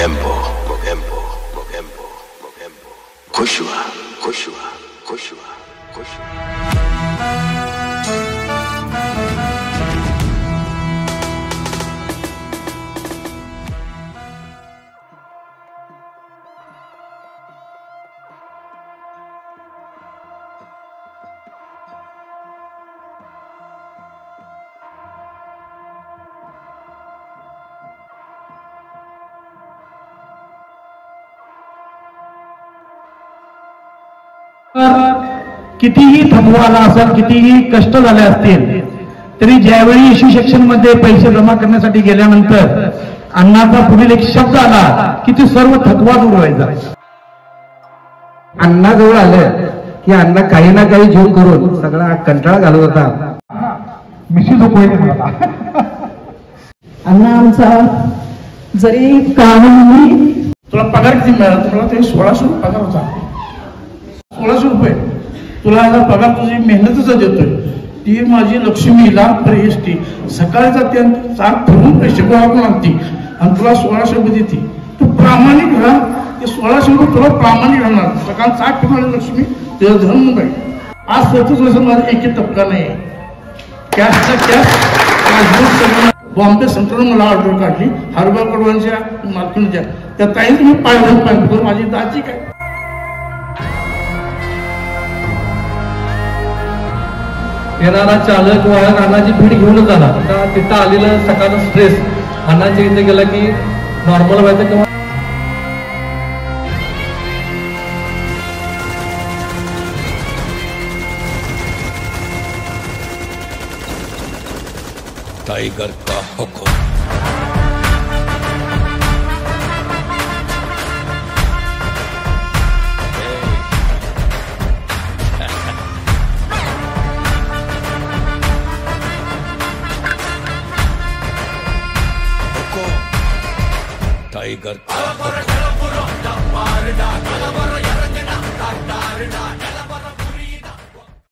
Mogembo, Mogembo, Mogembo, Mogembo. Kushua, Kushua, Kushua, Kushua. कितीही थकवा आला असेल, कितीही कष्ट झाले असतील, तरी ज्यावेळी इश्यू सेक्शन मध्ये पैसे जमा करण्यासाठी गेल्यानंतर अण्णाचा पुढील एक शब्द आला की ते सर्व थकवा दूर व्हायचा. अण्णाजवळ आलं की अण्णा काही ना काही जोक करून सगळा कंटाळा घालत होता. मिशी झोपवायची मला. अण्णा आमचा जरी कामाने तुला पगार किती मिळाला? तुला ते 1600 पगार होता. 1600 रुपये तुला पगार तुझी मेहनतच देतोय. ती माझी लक्ष्मीला प्रेष्टी सकाळचा त्या चाक ठेवून पैसे गोळा करून आणते आणि तुला 1600 रुपये देते. तू प्रामाणिक राहा, ते 1600 रुपये तुला प्रामाणिक राहणार. सकाळ चाक ठेवून लक्ष्मी तुझा धर्म काय. आज 37 वर्ष माझा एक टक्का नाही. कॅशचा कॅश बॉम्बे सेंट्रल मला ऑर्डर काढली हरबा कडवांच्या मालकीच्या. त्या ताईच मी पाहिजे माझी दाची काय. येणारा चालक वाहक अण्णाची भीड घेऊनच आला. आता तिथं आलेलं सकाळचं स्ट्रेस अण्णाच्या इथे गेला की नॉर्मल व्हायचं किंवा टाइगर का हुक्म. टाइगर का हुक्म.